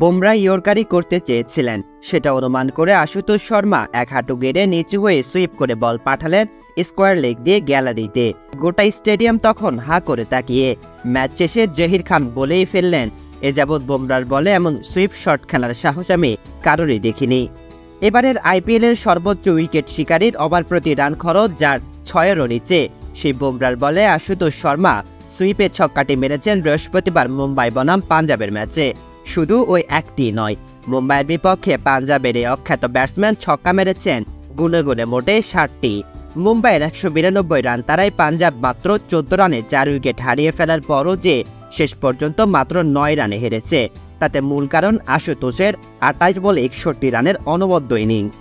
বুমরা ইয়র্কারি করতে চেয়েছিলেন, সেটা অনুমান করে আশুতোষ শর্মা এক হাঁটু গেড়ে নিচু হয়ে সুইপ করে বল পাঠালেন স্কোয়ার লেগ দিয়ে গ্যালারিতে। গোটা স্টেডিয়াম তখন হা করে তাকিয়ে। ম্যাচ শেষে জহির খান বলেই ফেললেন, এ যাবৎ বুমরার বলে এমন সুইপ শট খেলার সাহস আমি কারোরই দেখিনি। এবারের আইপিএলের সর্বোচ্চ উইকেট শিকারীর ওভার প্রতি রান খরচ যার 6-এরও নিচে, সেই বুমরার বলে আশুতোষ শর্মা সুইপে ছক্কাটি মেরেছেন বৃহস্পতিবার মুম্বাই বনাম পাঞ্জাবের ম্যাচে। শুধু ওই একটি নয়, মুম্বাইয়ের বিপক্ষে পাঞ্জাবের এই অখ্যাত ব্যাটসম্যান ছক্কা মেরেছেন গুনে গুনে মোটে 60টি। মুম্বাইয়ের 192 রান তারাই পাঞ্জাব মাত্র 14 রানে 4 উইকেট হারিয়ে ফেলার পরও যে শেষ পর্যন্ত মাত্র 9 রানে হেরেছে, তাতে মূল কারণ আশুতোষের 28 বলে 61 রানের অনবদ্য ইনিংস।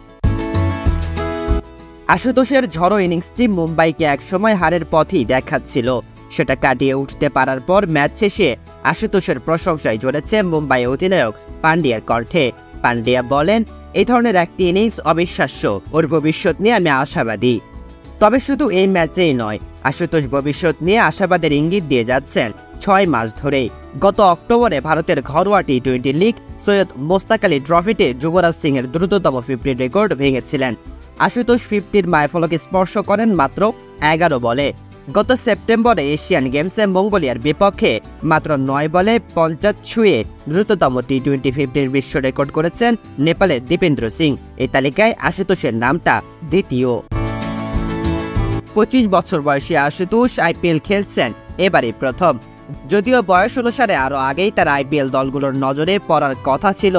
আশুতোষের ঝড়ো ইনিংসটি মুম্বাইকে একসময় হারের পথেই দেখাচ্ছিল। সেটা কাটিয়ে উঠতে পারার পর ম্যাচ শেষে আশুতোষের প্রশংসায় ঝরেছে মুম্বাই অধিনায়ক পান্ডিয়ার কণ্ঠে। পান্ডিয়া বলেন, এই ধরনের একটি ইনিংস অবিশ্বাস্য, ওর ভবিষ্যৎ নিয়ে আমি আশাবাদী। তবে শুধু এই ম্যাচেই নয়, আশুতোষ ভবিষ্যৎ নিয়ে আশাবাদের ইঙ্গিত দিয়ে যাচ্ছেন 6 মাস ধরেই। গত অক্টোবরে ভারতের ঘরোয়া টি-20 লিগ সৈয়দ মোস্তাক আলী ট্রফিতে যুবরাজ সিংয়ের দ্রুততম 50 রেকর্ড ভেঙেছিলেন। আশুতোষ 50-র মাইলফলকে স্পর্শ করেন মাত্র 11 বলে। গত সেপ্টেম্বরে এশিয়ান গেমসে মঙ্গোলিয়ার বিপক্ষে মাত্র 9 বলে 50 ছুঁয়ে দ্রুততম টি-20 50-র বিশ্ব রেকর্ড করেছেন নেপালের দীপেন্দ্র সিং। এই তালিকায় আশুতোষের নামটা দ্বিতীয়। 25 বছর বয়সী আশুতোষ আইপিএল খেলছেন এবারই প্রথম। যদিও বয়স অনুসারে আরও আগেই তার আইপিএল দলগুলোর নজরে পড়ার কথা ছিল।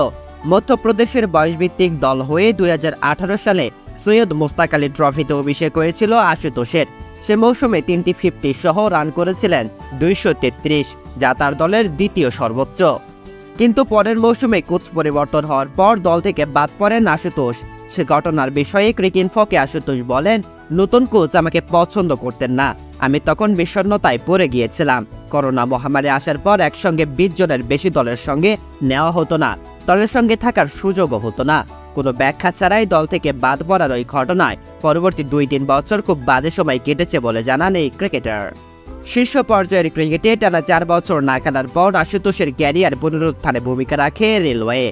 মধ্যপ্রদেশের বয়সভিত্তিক দল হয়ে 2018 সালে সৈয়দ মোস্তাক আলী ট্রফিতে অভিষেক হয়েছিল আশুতোষের। সে মৌসুমে 3টি 50 সহ রান করেছিলেন 233, যা তার দলের দ্বিতীয় সর্বোচ্চ। কিন্তু পরের মৌসুমে কোচ পরিবর্তন হওয়ার পর দল থেকে বাদ পড়েন আশুতোষ। সে ঘটনার বিষয়ে ক্রিকইনফোকে আশুতোষ বলেন, নতুন কোচ আমাকে পছন্দ করতেন না, আমি তখন বিষণ্ণতায় পড়ে গিয়েছিলাম। করোনা মহামারী আসার পর একসঙ্গে 20 জনের বেশি দলের সঙ্গে নেওয়া হতো না, দলের সঙ্গে থাকার সুযোগও হতো না। কোনো ব্যাখ্যা ছাড়াই দল থেকে বাদ পড়ার ওই ঘটনায় পরবর্তী 2-3 বছর খুব বাজে সময় কেটেছে বলে জানান এই ক্রিকেটার। শীর্ষ পর্যায়ের ক্রিকেটে টানা 4 বছর না খেলার পর আশুতোষের ক্যারিয়ার পুনরুত্থানে ভূমিকা রাখে রেলওয়ে।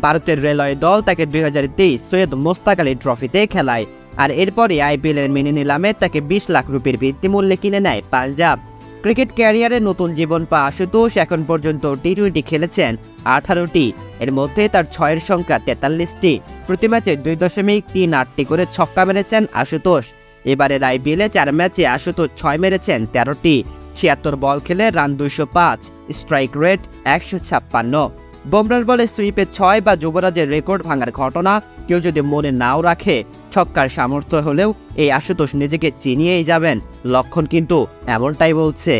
ভারতের রেলওয়ে দল তাকে 2023 সৈয়দ মোস্তাক আলী ট্রফিতে খেলায়, আর এরপরই আইপিএলের মিনি নিলামে তাকে 20 লাখ রুপির ভিত্তিমূল্যে কিনে নেয় পাঞ্জাব। ক্রিকেট ক্যারিয়ারে নতুন জীবন পা আশুতোষ এখন পর্যন্ত টি-20 খেলেছেন 18টি, এর মধ্যে তার 6-এর সংখ্যা 43টি। প্রতি ম্যাচে 2.38টি করে ছক্কা মেরেছেন আশুতোষ। এবারের আইপিএলে 4 ম্যাচে আশুতোষ 6 মেরেছেন 13টি, 76 বল খেলে রান 205, স্ট্রাইক রেট 156। বুমরার বলে সুইপে 6 বা যুবরাজের রেকর্ড ভাঙার ঘটনা কেউ যদি মনে নাও রাখে, ছক্কার সামর্থ্য হলেও এই আশুতোষ নিজেকে চিনিয়েই যাবেন, লক্ষণ কিন্তু এমনটাই বলছে।